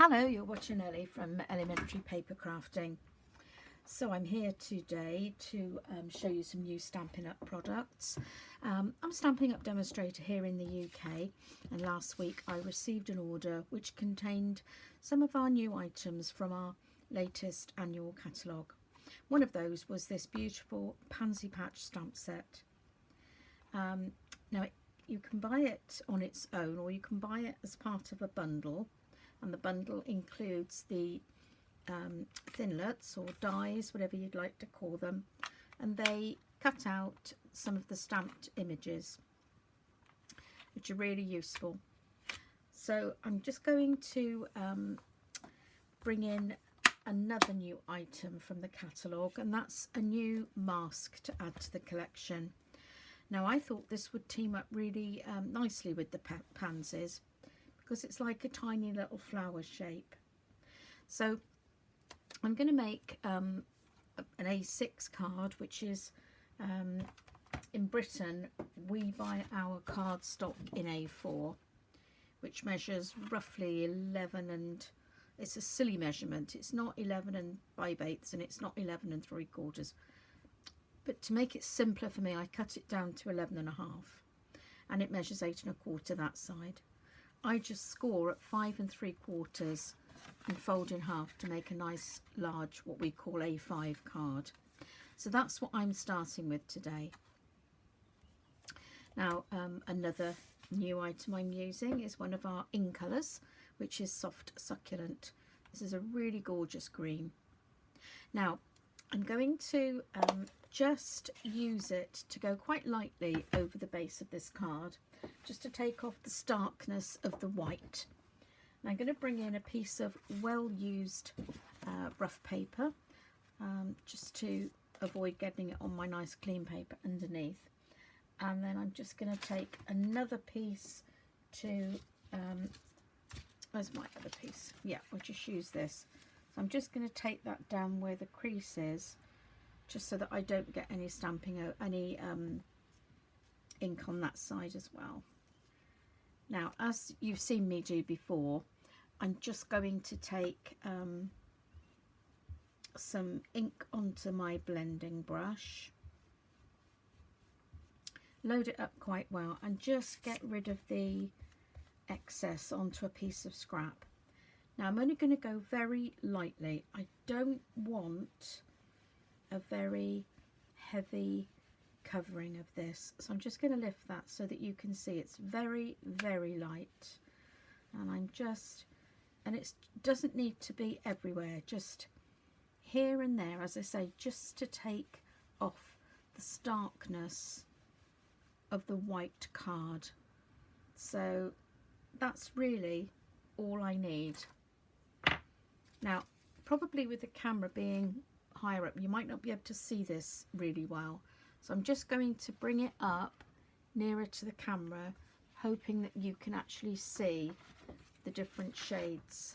Hello, you're watching Ellie from Elementary Paper Crafting. So I'm here today to show you some new Stampin' Up products. I'm a Stampin' Up demonstrator here in the UK, and last week I received an order which contained some of our new items from our latest annual catalogue. One of those was this beautiful Pansy Patch stamp set. Now you can buy it on its own, or you can buy it as part of a bundle, and the bundle includes the thinlets or dies, whatever you'd like to call them, and they cut out some of the stamped images, which are really useful. So I'm just going to bring in another new item from the catalogue, and that's a new mask to add to the collection. Now I thought this would team up really nicely with the pansies, because it's like a tiny little flower shape. So I'm going to make an A6 card, which is in Britain we buy our cardstock in A4, which measures roughly 11 and it's a silly measurement. It's not 11 and 5/8 and it's not 11 and 3/4. But to make it simpler for me, I cut it down to 11 and a half, and it measures 8 1/4 that side. I just score at 5 3/4 and fold in half to make a nice large, what we call A5 card. So that's what I'm starting with today. Now another new item I'm using is one of our in colours, which is Soft Succulent. This is a really gorgeous green. Now I'm going to just use it to go quite lightly over the base of this card, just to take off the starkness of the white. And I'm going to bring in a piece of well-used rough paper, just to avoid getting it on my nice clean paper underneath. And then I'm just going to take another piece to, where's my other piece? Yeah, we'll just use this. So I'm just going to take that down where the crease is, just so that I don't get any stamping, any ink on that side as well. Now, as you've seen me do before, I'm just going to take some ink onto my blending brush, load it up quite well, and just get rid of the excess onto a piece of scrap. Now I'm only going to go very lightly. I don't want a very heavy covering of this, so I'm just going to lift that so that you can see it's very, very light. And it doesn't need to be everywhere, just here and there, as I say, just to take off the starkness of the white card. So that's really all I need. Now, probably with the camera being higher up, you might not be able to see this really well. So I'm just going to bring it up nearer to the camera, hoping that you can actually see the different shades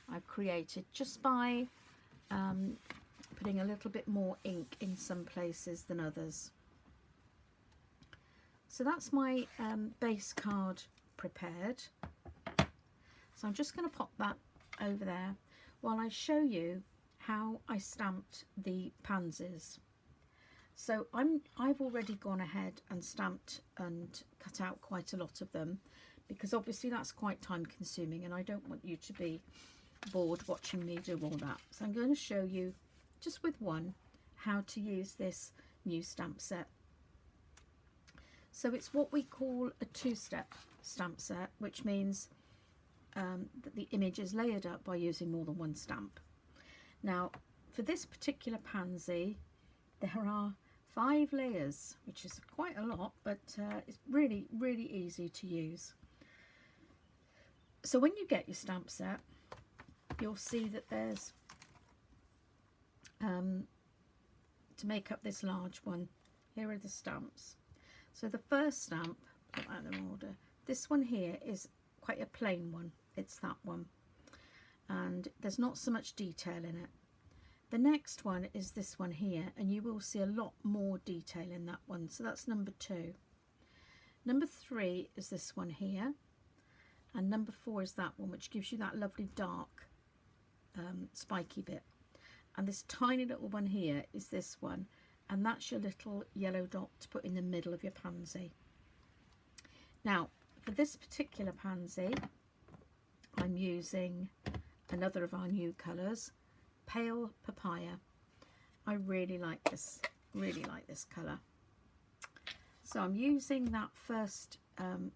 I've created just by putting a little bit more ink in some places than others. So that's my base card prepared. So I'm just going to pop that over there while I show you how I stamped the pansies. So I've already gone ahead and stamped and cut out quite a lot of them, because obviously that's quite time consuming and I don't want you to be bored watching me do all that. So I'm going to show you just with one how to use this new stamp set. So it's what we call a two-step stamp set, which means that the image is layered up by using more than one stamp. Now for this particular pansy there are 5 layers, which is quite a lot, but it's really, really easy to use. So when you get your stamp set, you'll see that there's to make up this large one, here are the stamps. So the first stamp, put that in order, this one here is quite a plain one, it's that one, and there's not so much detail in it. The next one is this one here, and you will see a lot more detail in that one, so that's number 2. Number 3 is this one here, and number 4 is that one, which gives you that lovely dark spiky bit. And this tiny little one here is this one, and that's your little yellow dot to put in the middle of your pansy. Now for this particular pansy, I'm using another of our new colours, Pale Papaya. I really like this colour. So I'm using that first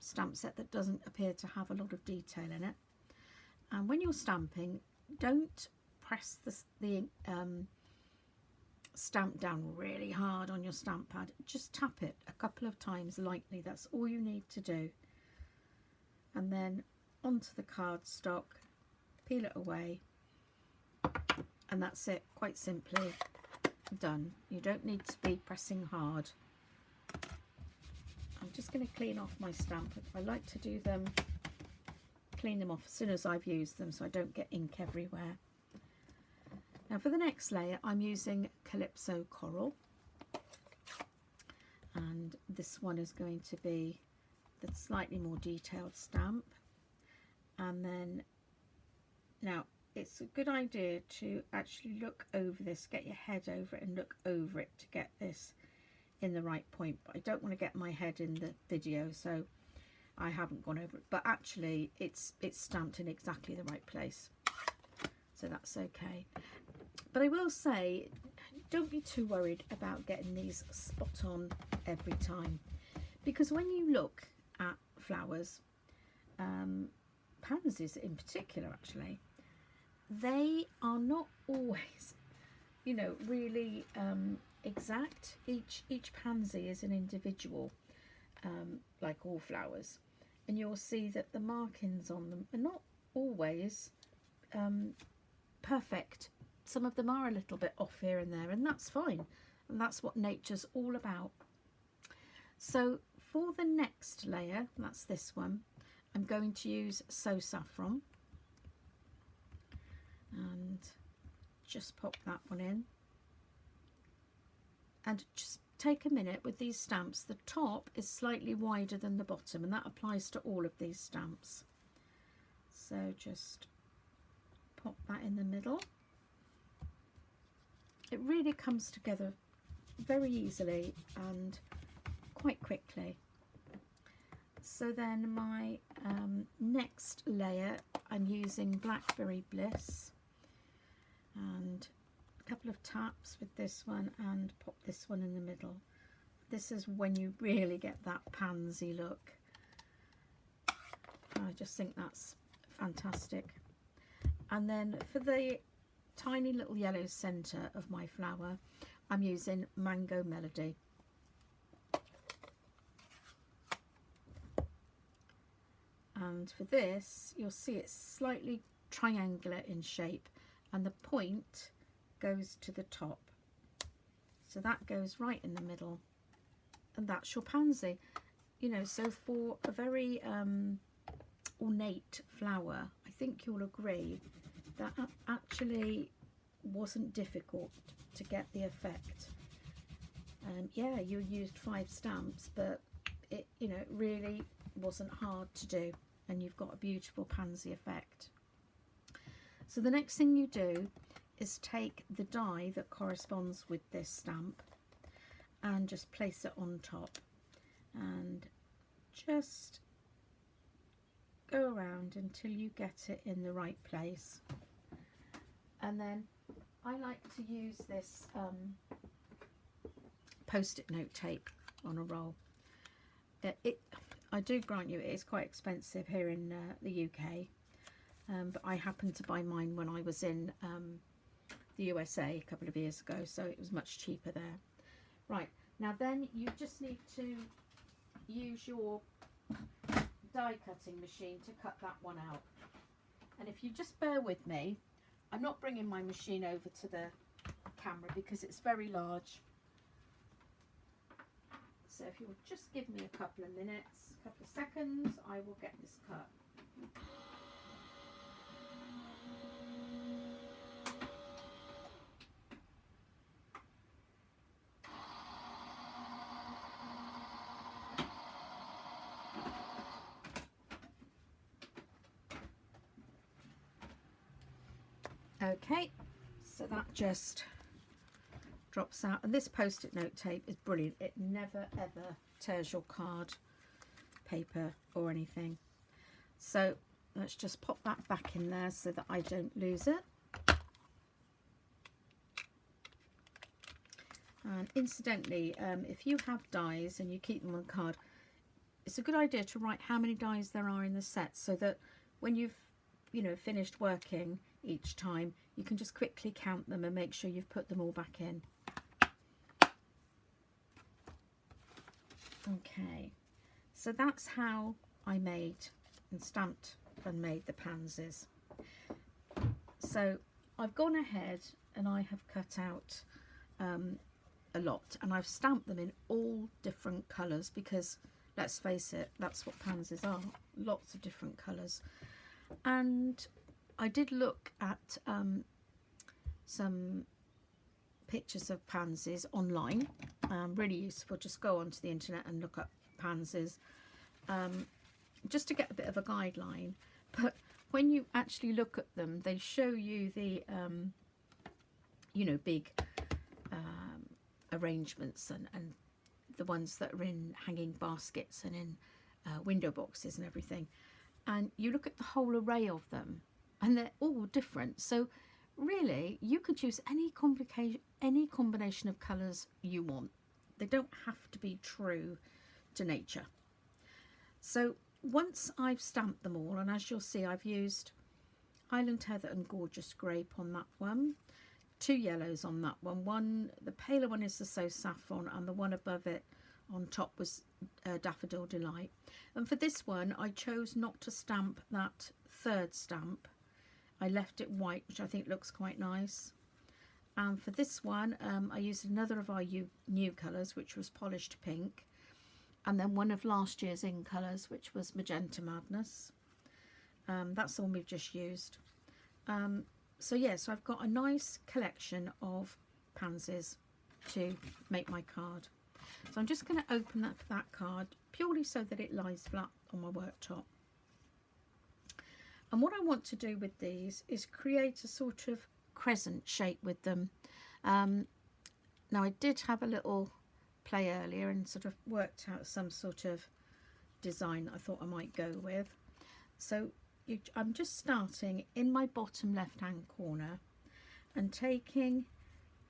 stamp set that doesn't appear to have a lot of detail in it. And when you're stamping, don't press the stamp down really hard on your stamp pad. Just tap it a couple of times lightly. That's all you need to do. And then onto the cardstock, peel it away, and that's it. Quite simply done. You don't need to be pressing hard. I'm just going to clean off my stamp. I like to do them, clean them off as soon as I've used them so I don't get ink everywhere. Now for the next layer, I'm using Calypso Coral, and this one is going to be the slightly more detailed stamp. And then, now it's a good idea to actually look over this, get your head over it and look over it to get this in the right point. But I don't want to get my head in the video, so I haven't gone over it, but actually it's stamped in exactly the right place, so that's okay. But I will say, don't be too worried about getting these spot on every time, because when you look at flowers, pansies in particular actually, they are not always, you know, really exact. Each pansy is an individual, like all flowers, and you'll see that the markings on them are not always perfect. Some of them are a little bit off here and there, and that's fine, and that's what nature's all about. So for the next layer, that's this one, I'm going to use So Saffron, and just pop that one in. And just take a minute with these stamps. The top is slightly wider than the bottom, and that applies to all of these stamps. So just pop that in the middle. It really comes together very easily and quite quickly. So then my next layer, I'm using Blackberry Bliss, and a couple of taps with this one and pop this one in the middle. This is when you really get that pansy look. I just think that's fantastic. And then for the tiny little yellow centre of my flower, I'm using Mango Melody. And for this, you'll see it's slightly triangular in shape, and the point goes to the top. So that goes right in the middle, and that's your pansy. You know, so for a very ornate flower, I think you'll agree that actually wasn't difficult to get the effect. Yeah, you used 5 stamps, but it, you know, really wasn't hard to do, and you've got a beautiful pansy effect. So the next thing you do is take the die that corresponds with this stamp and just place it on top, and just go around until you get it in the right place. And then I like to use this post-it note tape on a roll. I do grant you it is quite expensive here in the UK, but I happened to buy mine when I was in the USA a couple of years ago, so it was much cheaper there. Right, now then you just need to use your die cutting machine to cut that one out. And if you just bear with me, I'm not bringing my machine over to the camera because it's very large. So if you'll just give me a couple of minutes, a couple of seconds, I will get this cut. Okay, so that just drops out, and this post-it note tape is brilliant. It never ever tears your card paper or anything. So let's just pop that back in there so that I don't lose it. And incidentally, if you have dies and you keep them on card, it's a good idea to write how many dies there are in the set, so that when you've finished working each time, you can just quickly count them and make sure you've put them all back in. Okay, so that's how I made and stamped and made the pansies. So I've gone ahead and I have cut out a lot, and I've stamped them in all different colours, because let's face it, that's what pansies are, lots of different colours. And I did look at some pictures of pansies online, really useful. Just go onto the internet and look up pansies, just to get a bit of a guideline. But when you actually look at them, they show you the big arrangements and the ones that are in hanging baskets and in window boxes and everything, and you look at the whole array of them and they're all different. So really you could use any combination of colours you want. They don't have to be true to nature. So once I've stamped them all, and as you'll see, I've used Highland Heather and Gorgeous Grape on that one, 2 yellows on that one. The paler one is the So Saffron, and the one above it on top was Daffodil Delight. And for this one, I chose not to stamp that third stamp. I left it white, which I think looks quite nice. And for this one, I used another of our new colours, which was Polished Pink, and then one of last year's in colours, which was Magenta Madness. That's the one we've just used. So yeah, so I've got a nice collection of pansies to make my card. So I'm just going to open up that card purely so that it lies flat on my worktop. And what I want to do with these is create a sort of crescent shape with them. Now I did have a little play earlier and sort of worked out some sort of design that I thought I might go with. So I'm just starting in my bottom left hand corner and taking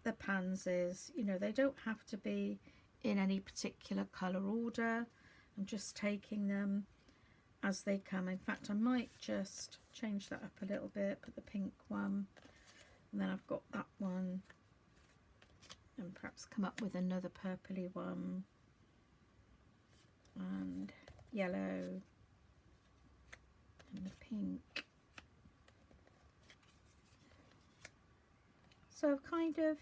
the pansies. They don't have to be in any particular colour order. I'm just taking them as they come. In fact, I might just change that up a little bit, put the pink one, and then I've got that one, and perhaps come up with another purpley one, and yellow, and the pink. So I've kind of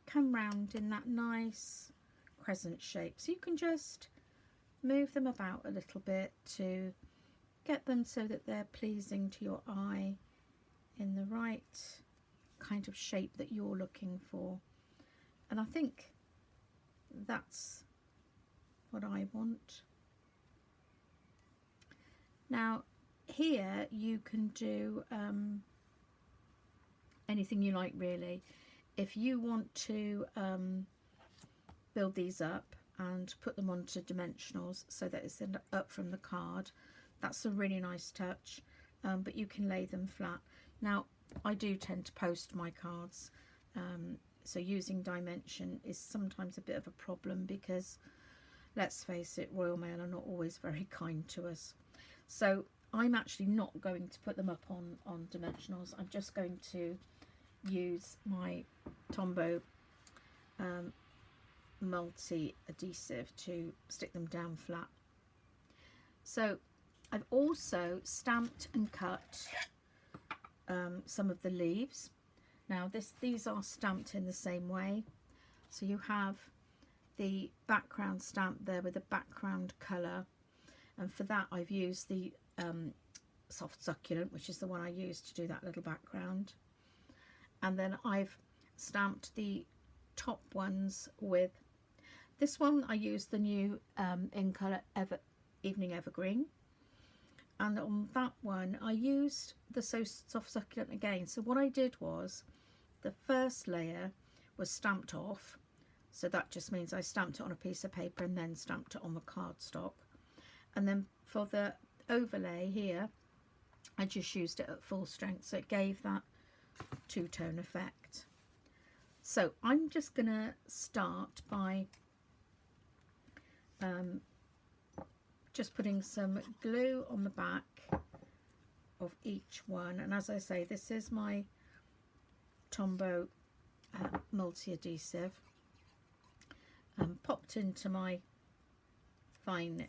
come round in that nice crescent shape. So you can just move them about a little bit to get them so that they're pleasing to your eye in the right kind of shape that you're looking for. And I think that's what I want. Now here you can do anything you like, really. If you want to build these up and put them onto dimensionals so that it's up from the card, that's a really nice touch, but you can lay them flat. Now I do tend to post my cards, so using dimension is sometimes a bit of a problem, because let's face it, Royal Mail are not always very kind to us. So I'm actually not going to put them up on dimensionals. I'm just going to use my Tombow multi-adhesive to stick them down flat. So I've also stamped and cut some of the leaves. Now these are stamped in the same way. So you have the background stamp there with a background colour, and for that I've used the Soft Succulent, which is the one I used to do that little background. And then I've stamped the top ones with this one. I used the new in colour Evening Evergreen, and on that one I used the So Soft Succulent again. So what I did was, the first layer was stamped off, so that just means I stamped it on a piece of paper and then stamped it on the cardstock. And then for the overlay here, I just used it at full strength, so it gave that two-tone effect. So I'm just going to start by just putting some glue on the back of each one. And as I say, this is my Tombow multi-adhesive, popped into my fine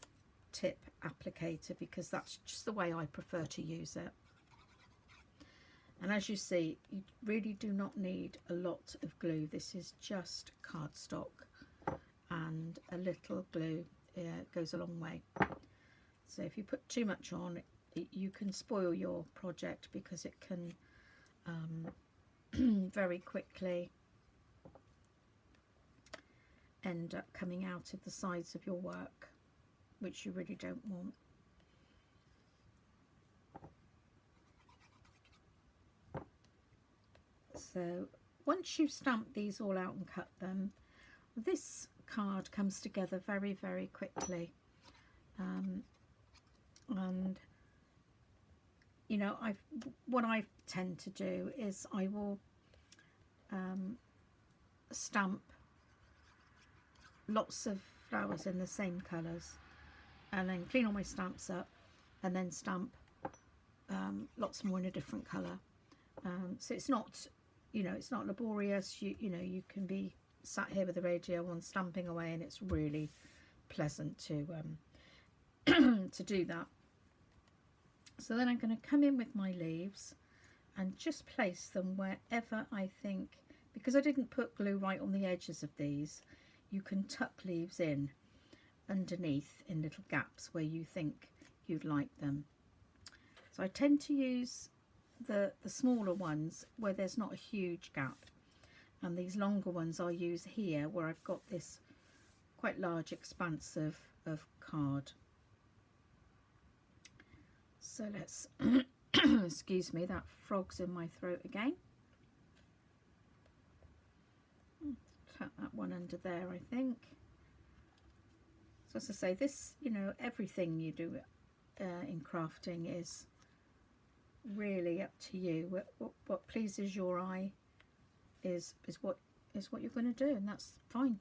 tip applicator because that's just the way I prefer to use it. And as you see, you really do not need a lot of glue. This is just cardstock, and a little glue goes a long way. So if you put too much on, you can spoil your project because it can very quickly end up coming out of the sides of your work, which you really don't want. So once you've stamped these all out and cut them, this card comes together very, very quickly. And you know, what I tend to do is I will stamp lots of flowers in the same colours, and then clean all my stamps up, and then stamp lots more in a different colour. So it's not, you know, it's not laborious. You know, you can be sat here with the radio on stamping away, and it's really pleasant to to do that. So then I'm going to come in with my leaves and just place them wherever I think, because I didn't put glue right on the edges of these, you can tuck leaves in underneath in little gaps where you think you'd like them. So I tend to use the smaller ones where there's not a huge gap, and these longer ones I'll use here where I've got this quite large expanse of card. So let's excuse me, that frog's in my throat again. Tuck that one under there, I think. So as I say, this, you know, everything you do in crafting is really up to you. What pleases your eye is what you're going to do, and that's fine.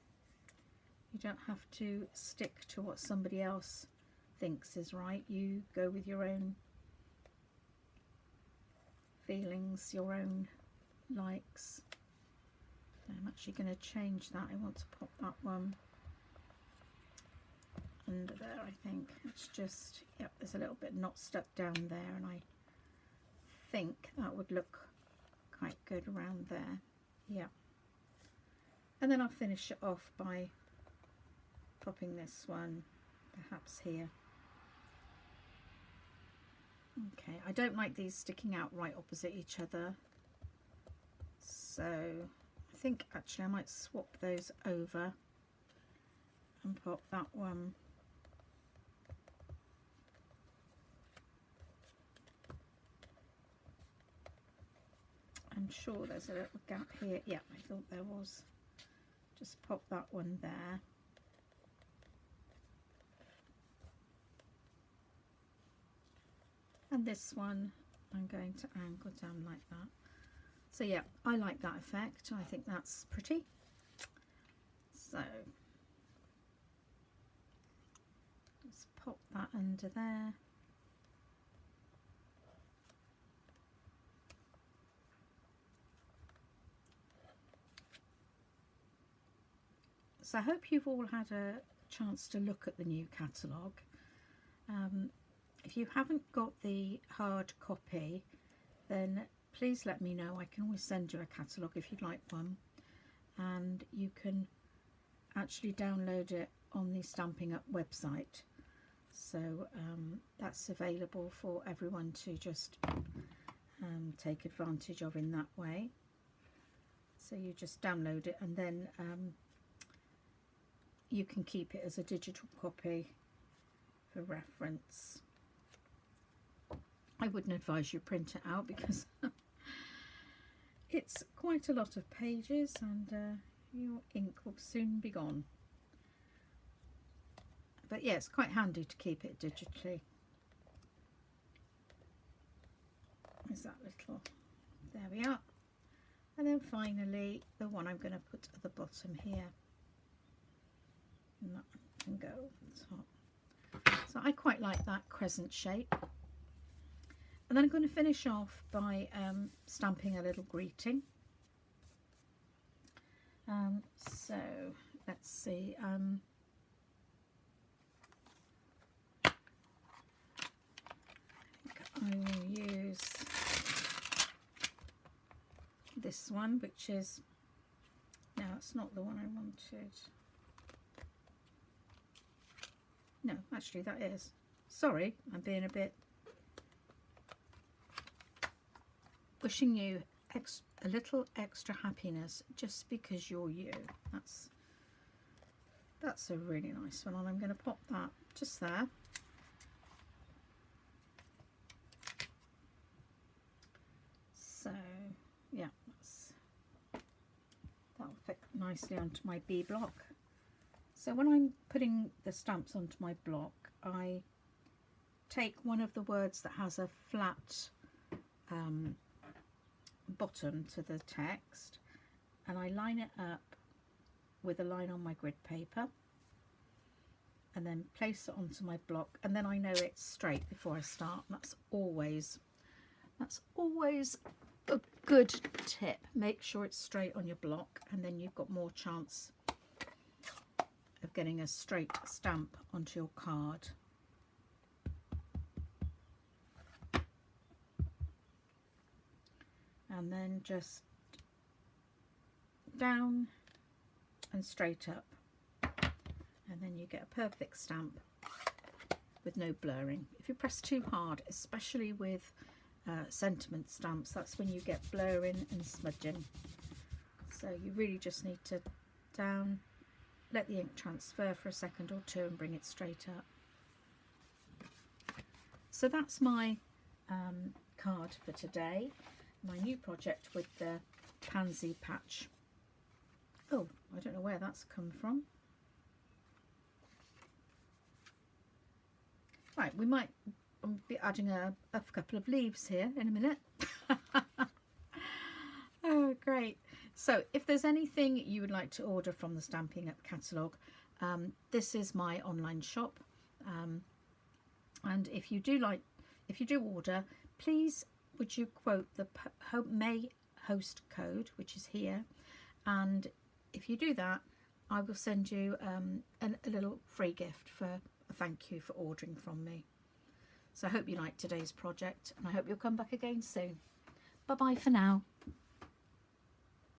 You don't have to stick to what somebody else thinks is right. You go with your own feelings, your own likes. I'm actually going to change that. I want to pop that one under there. I think it's just, yep, there's a little bit not stuck down there, and I think that would look quite good around there. Yeah, and then I'll finish it off by popping this one perhaps here. Okay, I don't like these sticking out right opposite each other, so I think actually I might swap those over and pop that one I'm sure there's a little gap here. Yeah, I thought there was. Just pop that one there. And this one I'm going to angle down like that. So yeah, I like that effect. I think that's pretty. So let's pop that under there. So I hope you've all had a chance to look at the new catalogue. If you haven't got the hard copy, then please let me know. I can always send you a catalogue if you'd like one, and you can actually download it on the Stampin' Up website. So that's available for everyone to just take advantage of in that way. So you just download it, and then you can keep it as a digital copy for reference. I wouldn't advise you print it out because it's quite a lot of pages and your ink will soon be gone. But yeah, it's quite handy to keep it digitally. There's that little, there we are. And then finally the one I'm going to put at the bottom here. And that can go on top. So I quite like that crescent shape. And then I'm going to finish off by stamping a little greeting. So let's see. I will use this one, which is, no, it's not the one I wanted. No, actually that is. Sorry, I'm being a bit. Wishing you a little extra happiness just because you're you. That's a really nice one, and I'm going to pop that just there. So yeah, that'll fit nicely onto my B block. So when I'm putting the stamps onto my block, I take one of the words that has a flat bottom to the text, and I line it up with a line on my grid paper, and then place it onto my block, and then I know it's straight before I start. That's always a good tip. Make sure it's straight on your block, and then you've got more chance of getting a straight stamp onto your card. And then just down and straight up, and then you get a perfect stamp with no blurring. If you press too hard, especially with sentiment stamps, that's when you get blurring and smudging. So you really just need to down, let the ink transfer for a second or two, and bring it straight up. So that's my card for today, my new project with the Pansy Patch. Oh, I don't know where that's come from. Right, we might be adding a couple of leaves here in a minute. Oh, great. So if there's anything you would like to order from the Stampin' Up catalogue, this is my online shop. And if you do order, please would you quote the May host code, which is here, and if you do that, I will send you a little free gift for a thank you for ordering from me. So I hope you liked today's project, and I hope you'll come back again soon. Bye bye for now.